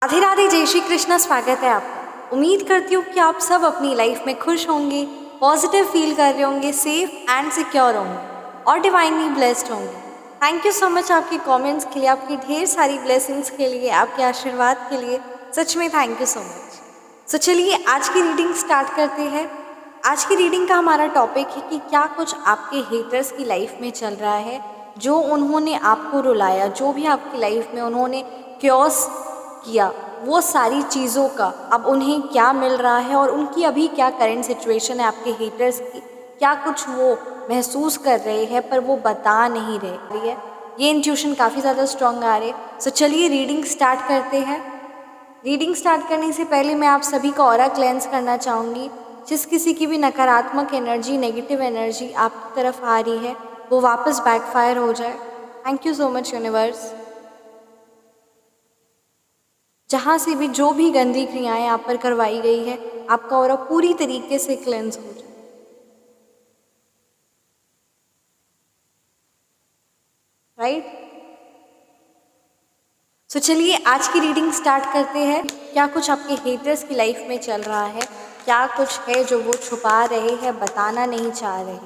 राधे राधे, जय श्री कृष्णा। स्वागत है आपका। उम्मीद करती हूँ कि आप सब अपनी लाइफ में खुश होंगे, पॉजिटिव फील कर रहे होंगे, सेफ एंड सिक्योर होंगे और डिवाइनली ब्लेस्ड होंगे। थैंक यू सो मच आपके कमेंट्स के लिए, आपकी ढेर सारी ब्लेसिंग्स के लिए, आपके आशीर्वाद के लिए। सच में थैंक यू सो मच। सो चलिए आज की रीडिंग स्टार्ट करते हैं। आज की रीडिंग का हमारा टॉपिक है कि क्या कुछ आपके हेटर्स की लाइफ में चल रहा है, जो उन्होंने आपको रुलाया, जो भी आपकी लाइफ में उन्होंने क्योस किया, वो सारी चीज़ों का अब उन्हें क्या मिल रहा है और उनकी अभी क्या करंट सिचुएशन है, आपके हेटर्स की क्या कुछ वो महसूस कर रहे हैं पर वो बता नहीं रही है। ये इंट्यूशन काफ़ी ज़्यादा स्ट्रॉन्ग आ रही है। सो चलिए रीडिंग स्टार्ट करते हैं। रीडिंग स्टार्ट करने से पहले मैं आप सभी का ऑरा क्लेंस करना चाहूँगी। जिस किसी की भी नकारात्मक एनर्जी, नेगेटिव एनर्जी आपकी तरफ आ रही है, वो वापस बैकफायर हो जाए। Thank you so much universe. जहाँ से भी जो भी गंदी क्रियाएं आप पर करवाई गई है, आपका ऑरा पूरी तरीके से क्लेंस हो जाए। राइट। सो चलिए आज की रीडिंग स्टार्ट करते हैं। क्या कुछ आपके हेटर्स की लाइफ में चल रहा है, क्या कुछ है जो वो छुपा रहे हैं, बताना नहीं चाह रहे।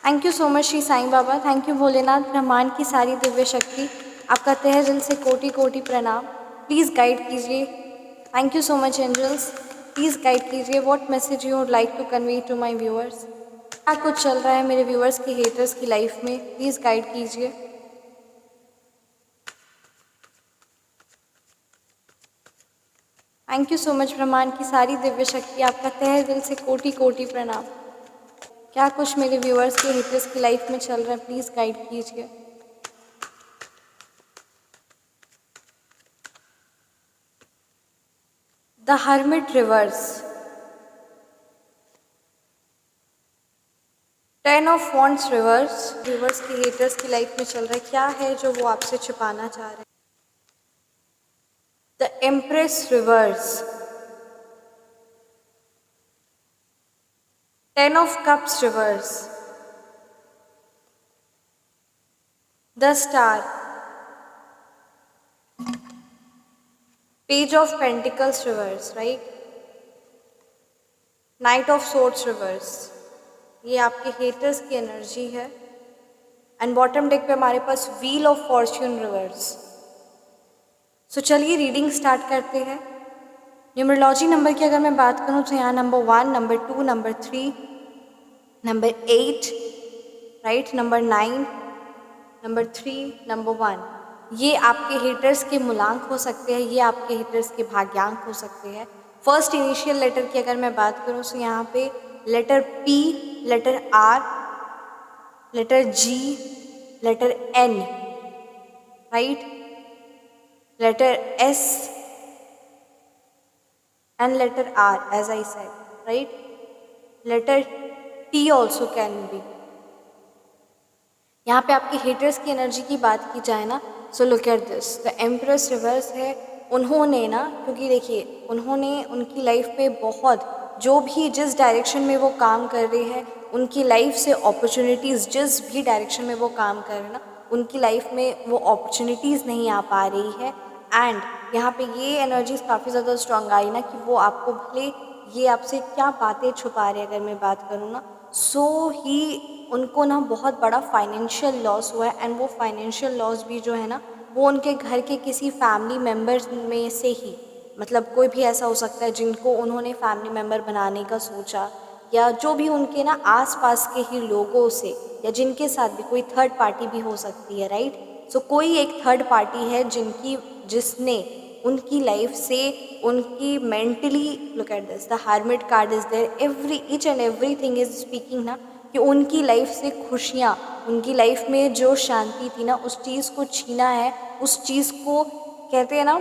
Thank you so much Shri Sai Baba. Thank you Bholenath, ब्रह्मांड की सारी दिव्य शक्ति, आपका तहे दिल से कोटि कोटि प्रणाम। प्लीज़ गाइड कीजिए। Thank you so much angels. Please guide कीजिए what message you would like to convey to my viewers. क्या कुछ चल रहा है मेरे व्यूअर्स की हेटर्स की लाइफ में, प्लीज़ गाइड कीजिए। थैंक यू सो मच ब्रह्मांड की सारी दिव्य शक्ति, आपका तहे दिल से कोटि कोटि प्रणाम। क्या कुछ मेरे व्यूअर्स के हेटर्स की लाइफ में चल रहा है, प्लीज़ गाइड कीजिए। The hermit reverse, 10 of wands reverse. Reverse के हेटर्स की लाइफ में चल रहा है, क्या है जो वो आपसे छुपाना चाह रहे हैं। The empress reverse, 10 of cups reverse. The star, page of pentacles reverse. Right. Night of swords reverse, ये आपके हेटर्स की एनर्जी है। एंड बॉटम डेक पे हमारे पास व्हील ऑफ फॉर्च्यून रिवर्स। सो चलिए रीडिंग स्टार्ट करते हैं। न्यूमरोलॉजी नंबर की अगर मैं बात करूं तो यहाँ number 1, number 2, number 3, number 8, right, number 9, number 3, number 1, ये आपके हेटर्स के मूलांक हो सकते हैं, ये आपके हेटर्स के भाग्यांक हो सकते हैं। फर्स्ट इनिशियल लेटर की अगर मैं बात करूं तो यहाँ पे letter P, letter R, letter G, letter N, right, letter S and letter R as I said, right? Letter T also can be. यहाँ पे आपके हेटर्स की एनर्जी की बात की जाए ना, so look at this, the empress reverse है। उन्होंने ना, क्योंकि देखिए उन्होंने उनकी लाइफ में बहुत, जो भी जिस डायरेक्शन में वो काम कर रहे हैं, उनकी लाइफ से अपॉर्चुनिटीज़, जिस भी डायरेक्शन में वो काम कर रहे हैं ना, उनकी लाइफ में वो अपॉर्चुनिटीज़ नहीं आ पा रही है। एंड यहाँ पे ये एनर्जीज काफ़ी ज़्यादा स्ट्रॉन्ग आई ना कि वो आपको, भले ये आपसे क्या बातें छुपा रहे, अगर मैं बात करूँ ना, सो ही उनको ना बहुत बड़ा फाइनेंशियल लॉस हुआ है। एंड वो फाइनेंशियल लॉस भी जो है ना, वो उनके घर के किसी फैमिली मेम्बर्स में से ही, मतलब कोई भी ऐसा हो सकता है जिनको उन्होंने फैमिली मेम्बर बनाने का सोचा, या जो भी उनके ना आसपास के ही लोगों से, या जिनके साथ भी कोई थर्ड पार्टी भी हो सकती है। राइट। सो कोई एक थर्ड पार्टी है जिसने उनकी लाइफ से, उनकी mentally, look at this, the hermit card is there, each and everything is speaking ना, कि उनकी लाइफ से खुशियाँ, उनकी लाइफ में जो शांति थी ना, उस चीज़ को छीना है, उस चीज़ को कहते हैं ना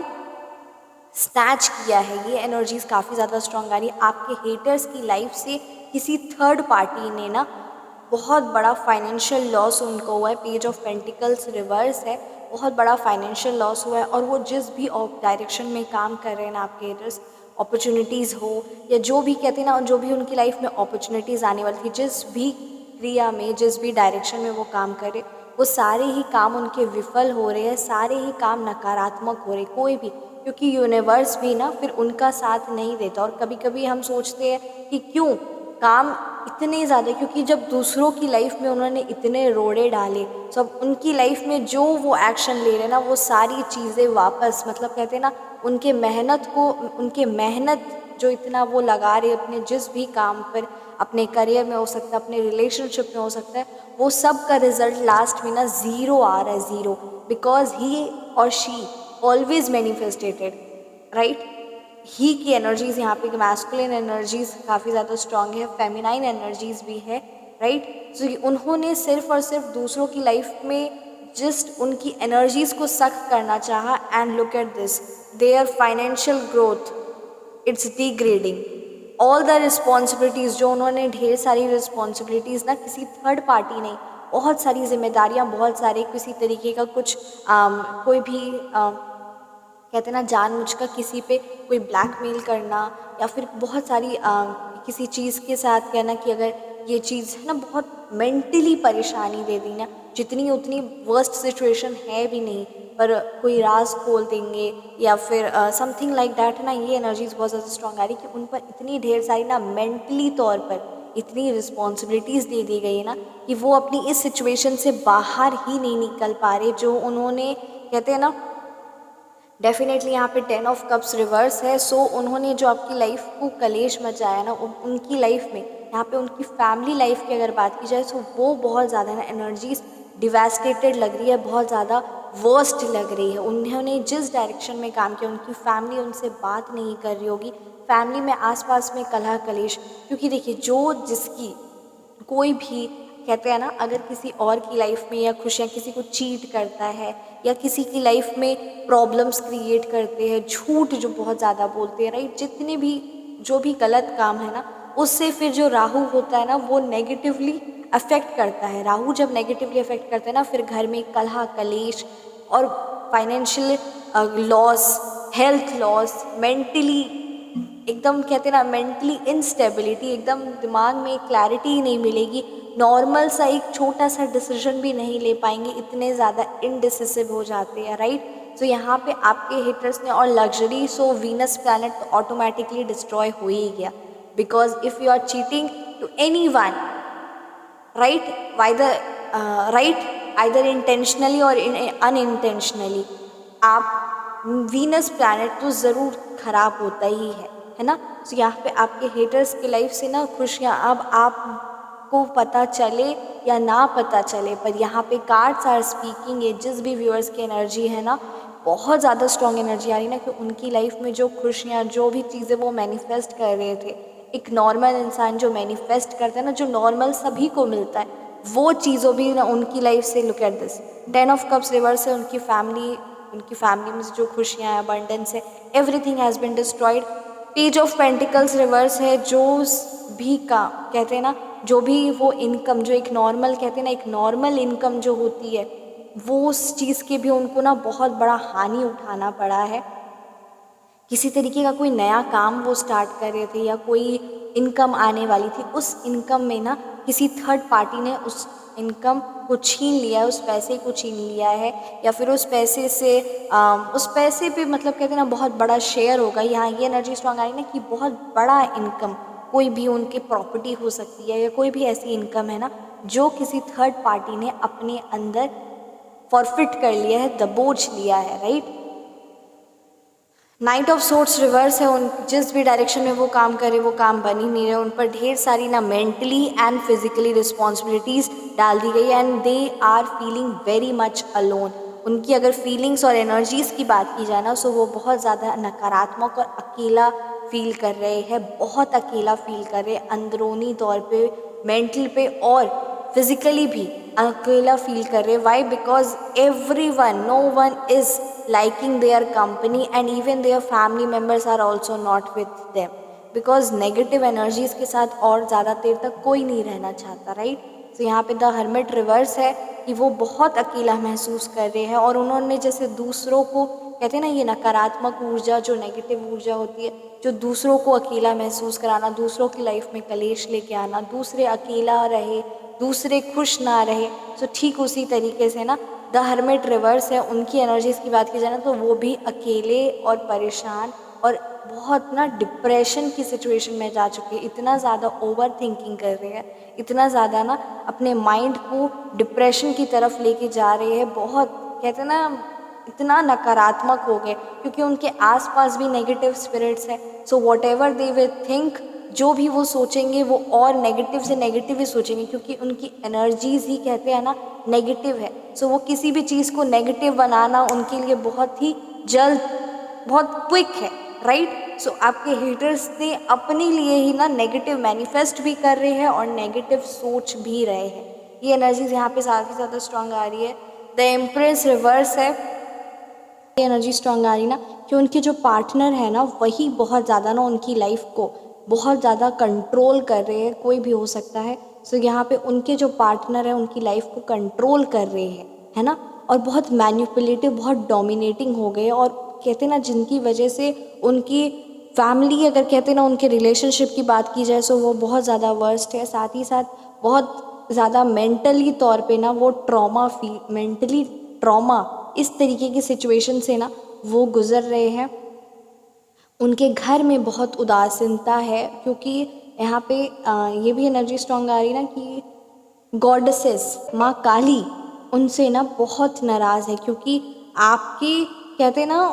स्नैच किया है। ये एनर्जीज काफ़ी ज़्यादा स्ट्रॉन्ग आ रही है। आपके हेटर्स की लाइफ से किसी थर्ड पार्टी ने ना बहुत बड़ा फाइनेंशियल लॉस उनको हुआ है। पेज ऑफ पेंटिकल्स रिवर्स है, बहुत बड़ा फाइनेंशियल लॉस हुआ है। और वो जिस भी डायरेक्शन में काम कर रहे हैं ना आपके हेटर्स, अपॉर्चुनिटीज़ हो या जो भी कहते हैं ना, जो भी उनकी लाइफ में अपॉर्चुनिटीज़ आने वाली थी, जिस भी क्रिया में, जिस भी डायरेक्शन में वो काम करे, वो सारे ही काम उनके विफल हो रहे हैं, सारे ही काम नकारात्मक हो रहे, कोई भी, क्योंकि यूनिवर्स भी ना फिर उनका साथ नहीं देता। और कभी कभी हम सोचते हैं कि क्यों काम इतने ज़्यादा, क्योंकि जब दूसरों की लाइफ में उन्होंने इतने रोड़े डाले, सब उनकी लाइफ में जो वो एक्शन ले रहे हैं ना, वो सारी चीज़ें वापस, मतलब कहते हैं ना, उनके मेहनत जो इतना वो लगा रहे अपने जिस भी काम पर, अपने करियर में हो सकता है, अपने रिलेशनशिप में हो सकता है, वो सब का रिजल्ट लास्ट में ना ज़ीरो आ रहा है, ज़ीरो, बिकॉज ही और शी ऑलवेज मैनिफेस्टेटेड, राइट। ही की एनर्जीज यहाँ पे मैस्कुलिन एनर्जीज काफ़ी ज़्यादा स्ट्रांग है, फेमिनाइन एनर्जीज भी है, राइट। सो उन्होंने सिर्फ और सिर्फ दूसरों की लाइफ में जस्ट उनकी एनर्जीज को सक करना चाहा, and look at this, there financial growth, it's degrading all the responsibilities, जो उन्होंने ढेर सारी रिस्पॉन्सिबिलिटीज़ ना किसी थर्ड पार्टी नहीं, बहुत सारी जिम्मेदारियाँ, बहुत सारे किसी तरीके का कुछ कोई भी कहते हैं ना जानबूझकर किसी पे कोई ब्लैकमेल करना, या फिर बहुत सारी किसी चीज़ के साथ कहना कि अगर ये चीज़ है ना, बहुत मेंटली परेशानी दे दी ना, जितनी उतनी वर्स्ट सिचुएशन है भी नहीं, पर कोई राज खोल देंगे या फिर समथिंग लाइक दैट है ना। ये एनर्जीज बहुत ज़्यादा स्ट्रॉन्ग आ रही कि उन पर इतनी ढेर सारी ना मेंटली तौर पर इतनी रिस्पॉन्सिबिलिटीज़ दे दी गई है ना, कि वो अपनी इस सिचुएशन से बाहर ही नहीं निकल पा रहे, जो उन्होंने कहते हैं ना, डेफिनेटली यहाँ पे 10 ऑफ कप्स रिवर्स है। सो उन्होंने जो आपकी लाइफ को कलेश मचाया ना, उनकी लाइफ में, यहाँ पे उनकी फैमिली लाइफ की अगर बात की जाए तो वो बहुत ज़्यादा ना एनर्जीज डिवास्टेटेड लग रही है, बहुत ज़्यादा वर्स्ट लग रही है। उन्होंने जिस डायरेक्शन में काम किया, उनकी फैमिली उनसे बात नहीं कर रही होगी, फैमिली में आसपास में कलह कलेश, क्योंकि देखिए जो जिसकी कोई भी कहते हैं ना, अगर किसी और की लाइफ में या खुशियाँ, किसी को चीट करता है या किसी की लाइफ में प्रॉब्लम्स क्रिएट करते हैं, झूठ जो बहुत ज़्यादा बोलते हैं, राइट, जितने भी जो भी गलत काम है ना, उससे फिर जो राहु होता है ना, वो नेगेटिवली अफेक्ट करता है। राहु जब नेगेटिवली अफेक्ट करता है ना, फिर घर में कलह कलेश और financial loss, health loss, mentally एकदम कहते हैं ना, मेंटली इंस्टेबिलिटी, एकदम दिमाग में क्लैरिटी ही नहीं मिलेगी, नॉर्मल सा एक छोटा सा डिसीजन भी नहीं ले पाएंगे, इतने ज़्यादा इनडिसिसिव हो जाते हैं, राइट। सो यहाँ पे आपके हिटर्स ने, और लग्जरी, सो वीनस प्लैनेट तो ऑटोमेटिकली डिस्ट्रॉय हो ही गया, because if you are cheating to anyone, right, either intentionally और अनइंटेंशनली, आप वीनस प्लैनेट तो ज़रूर खराब होता ही है ना। तो यहाँ पे आपके हेटर्स की लाइफ से ना खुशियाँ, अब आपको पता चले या ना पता चले, पर यहाँ पे कार्ड्स आर स्पीकिंग, ये जिस भी व्यूअर्स की एनर्जी है ना, बहुत ज़्यादा स्ट्रॉन्ग एनर्जी आ रही है ना, कि उनकी लाइफ में जो खुशियाँ, जो भी चीज़ें वो मैनिफेस्ट कर रहे थे, एक नॉर्मल इंसान जो मैनिफेस्ट करता है ना, जो नॉर्मल सभी को मिलता है, वो चीज़ों भी ना उनकी लाइफ से, look at this, 10 of cups reverse है, उनकी फैमिली में जो खुशियाँ हैं, अबंडेंस है, everything has been destroyed. Page of pentacles reverse है, जो भी का कहते हैं ना, जो भी वो इनकम, जो एक नॉर्मल कहते हैं ना, एक नॉर्मल इनकम जो होती है, वो उस चीज़ के भी उनको ना बहुत बड़ा हानि उठाना पड़ा है। किसी तरीके का कोई नया काम वो स्टार्ट कर रहे थे, या कोई इनकम आने वाली थी, उस इनकम में ना किसी थर्ड पार्टी ने उस इनकम को छीन लिया है, उस पैसे को छीन लिया है, या फिर उस पैसे से उस पैसे पे मतलब कहते हैं ना बहुत बड़ा शेयर होगा। यहाँ ये एनर्जी स्ट्रॉन्ग आई ना, कि बहुत बड़ा इनकम, कोई भी उनकी प्रॉपर्टी हो सकती है, या कोई भी ऐसी इनकम है ना, जो किसी थर्ड पार्टी ने अपने अंदर फॉरफिट कर लिया है, दबोच लिया है, right. Night of sorts reverse है, उन जिस भी डायरेक्शन में वो काम करे, वो काम बन ही नहीं रहे, उन पर ढेर सारी ना मेंटली एंड फिजिकली रिस्पॉन्सिबिलिटीज़ डाल दी गई, and they are feeling very much alone. उनकी अगर फीलिंग्स और एनर्जीज़ की बात की जाए ना, सो वो बहुत ज़्यादा नकारात्मक और अकेला फील कर रहे हैं, बहुत अकेला फील कर रहे हैं, अंदरूनी तौर पे, मेंटल पे और फिजिकली भी अकेला फील कर रहे। Why? Because everyone, no one is liking their company, and even their family members are also not with them, because negative energies के साथ और ज़्यादा देर तक कोई नहीं रहना चाहता, राइट। तो यहाँ पे द हर्मिट रिवर्स है, कि वो बहुत अकेला महसूस कर रहे हैं, और उन्होंने जैसे दूसरों को कहते हैं ना, ये नकारात्मक ऊर्जा, जो नेगेटिव ऊर्जा होती है, जो दूसरों को अकेला महसूस कराना, दूसरों की लाइफ में कलेश लेके आना, दूसरे अकेला रहे, दूसरे खुश ना रहे। सो ठीक उसी तरीके से ना द हर्मिट रिवर्स है, उनकी एनर्जीज़ की बात की जाए ना तो वो भी अकेले और परेशान और बहुत ना डिप्रेशन की सिचुएशन में जा चुके हैं। इतना ज़्यादा ओवर थिंकिंग कर रहे हैं, इतना ज़्यादा ना अपने माइंड को डिप्रेशन की तरफ लेके जा रहे हैं। बहुत कहते हैं ना इतना नकारात्मक हो गए क्योंकि उनके आसपास भी नेगेटिव स्पिरिट्स हैं। So what ever they will think, जो भी वो सोचेंगे वो और नेगेटिव से नेगेटिव ही सोचेंगे क्योंकि उनकी एनर्जीज ही कहते हैं ना नेगेटिव है। सो वो किसी भी चीज़ को नेगेटिव बनाना उनके लिए बहुत ही जल्द, बहुत क्विक है, राइट। सो आपके हेटर्स ने अपने लिए ही ना नेगेटिव मैनिफेस्ट भी कर रहे हैं और नेगेटिव सोच भी रहे हैं। ये एनर्जीज यहाँ पे ज़्यादा से ज़्यादा स्ट्रांग आ रही है। द एम्प्रेस रिवर्स है, ये एनर्जी स्ट्रांग आ रही ना कि उनके जो पार्टनर है ना वही बहुत ज़्यादा ना उनकी लाइफ को बहुत ज़्यादा कंट्रोल कर रहे हैं। कोई भी हो सकता है। सो यहाँ पे उनके जो पार्टनर है उनकी लाइफ को कंट्रोल कर रहे हैं, है ना, और बहुत मैनिपुलेटिव, बहुत डोमिनेटिंग हो गए। और कहते हैं ना जिनकी वजह से उनकी फैमिली, अगर कहते हैं ना उनके रिलेशनशिप की बात की जाए तो वो बहुत ज़्यादा वर्स्ट है। साथ ही साथ बहुत ज़्यादा मेंटली तौर पे ना वो मेंटली ट्रॉमा इस तरीके की सिचुएशन से ना वो गुज़र रहे हैं। उनके घर में बहुत उदासीनता है क्योंकि यहाँ पे ये भी एनर्जी स्ट्रांग आ रही ना कि गॉडेसेस माँ काली उनसे ना बहुत नाराज़ है क्योंकि आपके कहते हैं ना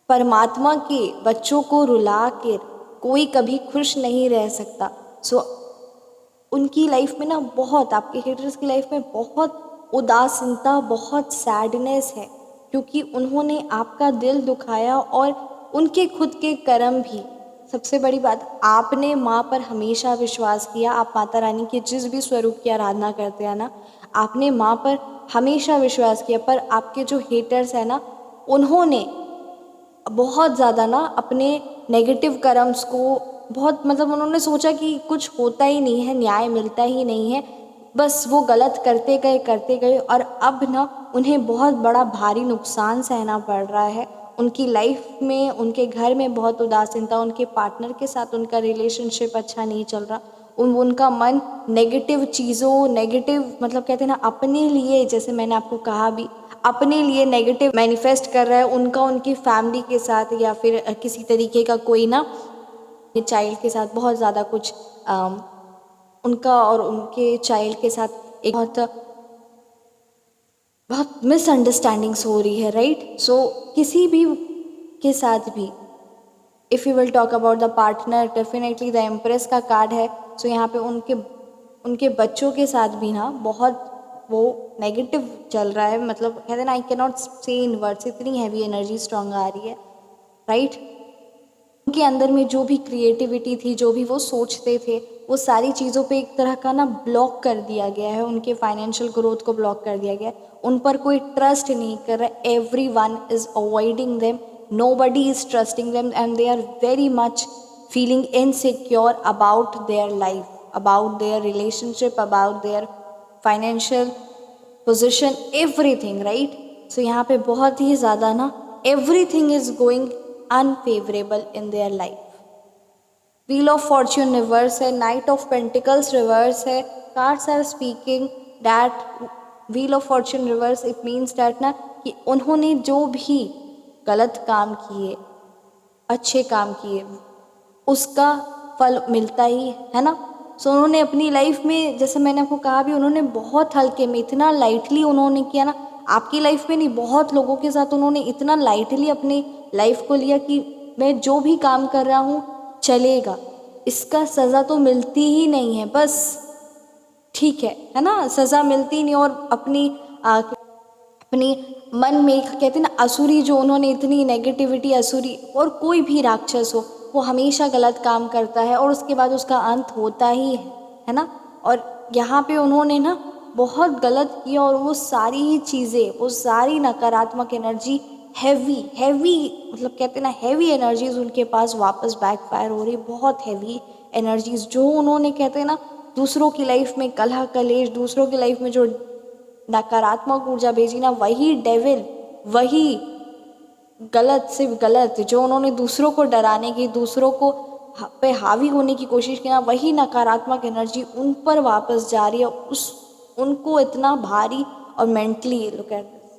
परमात्मा के बच्चों को रुला कर कोई कभी खुश नहीं रह सकता। सो उनकी लाइफ में ना बहुत, आपके हेटर्स की लाइफ में बहुत उदासीनता, बहुत सैडनेस है क्योंकि उन्होंने आपका दिल दुखाया और उनके खुद के कर्म भी। सबसे बड़ी बात, आपने माँ पर हमेशा विश्वास किया। आप माता रानी के जिस भी स्वरूप की आराधना करते हैं ना, आपने माँ पर हमेशा विश्वास किया, पर आपके जो हेटर्स हैं ना उन्होंने बहुत ज़्यादा ना अपने नेगेटिव कर्म्स को बहुत, मतलब उन्होंने सोचा कि कुछ होता ही नहीं है, न्याय मिलता ही नहीं है, बस वो गलत करते गए और अब ना उन्हें बहुत बड़ा भारी नुकसान सहना पड़ रहा है। उनकी लाइफ में, उनके घर में बहुत उदासीनता, उनके पार्टनर के साथ उनका रिलेशनशिप अच्छा नहीं चल रहा। उनका मन नेगेटिव चीज़ों, नेगेटिव मतलब कहते हैं ना अपने लिए, जैसे मैंने आपको कहा भी, अपने लिए नेगेटिव मैनिफेस्ट कर रहा है। उनका उनकी फैमिली के साथ या फिर किसी तरीके का कोई ना चाइल्ड के साथ बहुत ज़्यादा कुछ उनका और उनके चाइल्ड के साथ एक बहुत मिसअंडरस्टैंडिंग्स हो रही है, राइट। सो किसी भी के साथ भी, if you will talk about the partner, definitely the empress का कार्ड है। सो यहाँ पे उनके बच्चों के साथ भी ना बहुत वो नेगेटिव चल रहा है। मतलब कहते हैं ना आई कैन नॉट से इन वर्ड्स, इतनी हैवी एनर्जी स्ट्रांग आ रही है, राइट। उनके अंदर में जो भी क्रिएटिविटी थी, जो भी वो सोचते थे, वो सारी चीज़ों पे एक तरह का ना ब्लॉक कर दिया गया है। उनके फाइनेंशियल ग्रोथ को ब्लॉक कर दिया गया है। उन पर कोई ट्रस्ट नहीं कर रहा। Everyone is avoiding them, nobody is trusting them and they are very much feeling insecure about their life, about their relationship, about their financial position, everything, right। so यहाँ पे बहुत ही ज़्यादा ना everything is going unfavorable in their life। Wheel of fortune reverse है, knight of pentacles reverse है। Cards are speaking that wheel of fortune reverse, it means that ना कि उन्होंने जो भी गलत काम किए, अच्छे काम किए, उसका फल मिलता ही है ना। सो उन्होंने अपनी लाइफ में, जैसे मैंने आपको कहा भी, उन्होंने बहुत हल्के में, इतना लाइटली उन्होंने किया ना। आपकी लाइफ में नहीं, बहुत लोगों के साथ उन्होंने इतना लाइटली अपनी लाइफ को लिया कि मैं जो भी काम कर रहा हूँ चलेगा, इसका सज़ा तो मिलती ही नहीं है, बस ठीक है ना, सज़ा मिलती नहीं। और अपनी मन में कहते हैं ना असुरी, जो उन्होंने इतनी नेगेटिविटी, असुरी, और कोई भी राक्षस हो वो हमेशा गलत काम करता है और उसके बाद उसका अंत होता ही है ना। और यहाँ पे उन्होंने ना बहुत गलत किया और वो सारी ही चीज़ें, वो सारी नकारात्मक एनर्जी, हैवी मतलब कहते हैं ना हैवी एनर्जीज उनके पास वापस बैकफायर हो रही। बहुत हैवी एनर्जीज जो उन्होंने कहते हैं ना दूसरों की लाइफ में कलह कलेश, दूसरों की लाइफ में जो नकारात्मक ऊर्जा भेजी ना, वही डेविल, वही गलत से गलत जो उन्होंने दूसरों को डराने की, दूसरों को पे हावी होने की कोशिश की ना, वही नकारात्मक एनर्जी उन पर वापस जा रही है, उनको इतना भारी और मेंटली लुक एट दिस।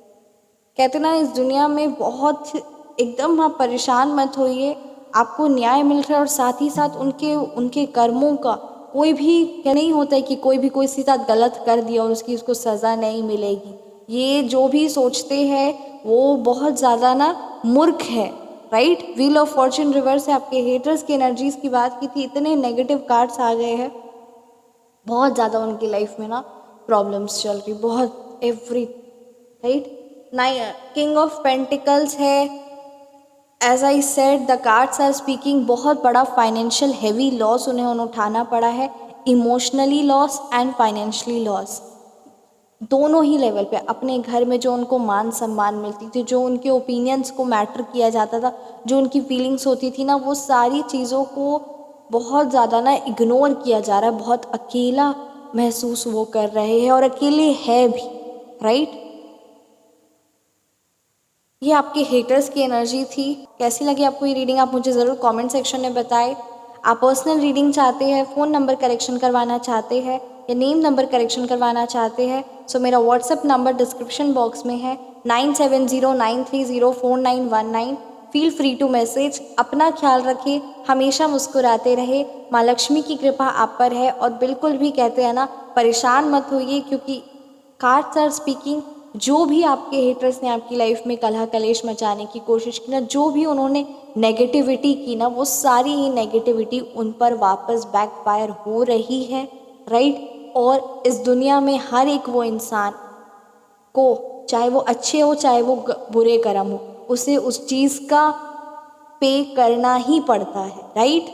कहते ना इस दुनिया में बहुत एकदम आप परेशान मत होइए, आपको न्याय मिल रहा है और साथ ही साथ उनके कर्मों का कोई भी क्या नहीं होता है कि कोई भी कोई सी साथ गलत कर दिया और उसको सज़ा नहीं मिलेगी। ये जो भी सोचते हैं वो बहुत ज़्यादा ना मूर्ख है, right. Wheel of Fortune reverse है। आपके हेटर्स की एनर्जीज की बात की थी, इतने नेगेटिव कार्ड्स आ गए हैं, बहुत ज़्यादा उनकी लाइफ में ना प्रॉब्लम्स चल रही, बहुत every, right. King of pentacles है। As I said the cards are speaking, बहुत बड़ा फाइनेंशियल हैवी लॉस उन्हें उठाना पड़ा है, emotionally loss and financially loss, दोनों ही लेवल पे। अपने घर में जो उनको मान सम्मान मिलती थी, जो उनके ओपिनियंस को मैटर किया जाता था, जो उनकी फीलिंग्स होती थी ना, वो सारी चीज़ों को बहुत ज़्यादा ना इग्नोर किया जा रहा है, बहुत अकेला महसूस वो कर रहे हैं और अकेले है भी, राइट। ये आपके हेटर्स की एनर्जी थी। कैसी लगी आपको ये रीडिंग, आप मुझे ज़रूर कमेंट सेक्शन में बताएं। आप पर्सनल रीडिंग चाहते हैं, फ़ोन नंबर करेक्शन करवाना चाहते हैं या नेम नंबर करेक्शन करवाना चाहते हैं, सो मेरा व्हाट्सअप नंबर डिस्क्रिप्शन बॉक्स में है 9709304919। Feel free to message. अपना ख्याल रखिए, हमेशा मुस्कुराते रहे, माँ लक्ष्मी की कृपा आप पर है। और बिल्कुल भी कहते हैं ना, परेशान मत होइए, क्योंकि कार्ड्स आर स्पीकिंग। जो भी आपके हेटर्स ने आपकी लाइफ में कलह कलेश मचाने की कोशिश की ना, जो भी उन्होंने नेगेटिविटी की ना, वो सारी ही नेगेटिविटी उन पर वापस बैकफायर हो रही है, राइट। और इस दुनिया में हर एक वो इंसान को, चाहे वो अच्छे हो चाहे वो बुरे कर्म हो, उसे उस चीज़ का पे करना ही पड़ता है, राइट।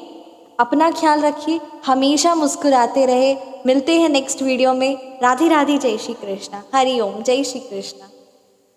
अपना ख्याल रखिए, हमेशा मुस्कुराते रहे। मिलते हैं नेक्स्ट वीडियो में। राधे राधे, जय श्री कृष्णा, हरि ओम, जय श्री कृष्णा।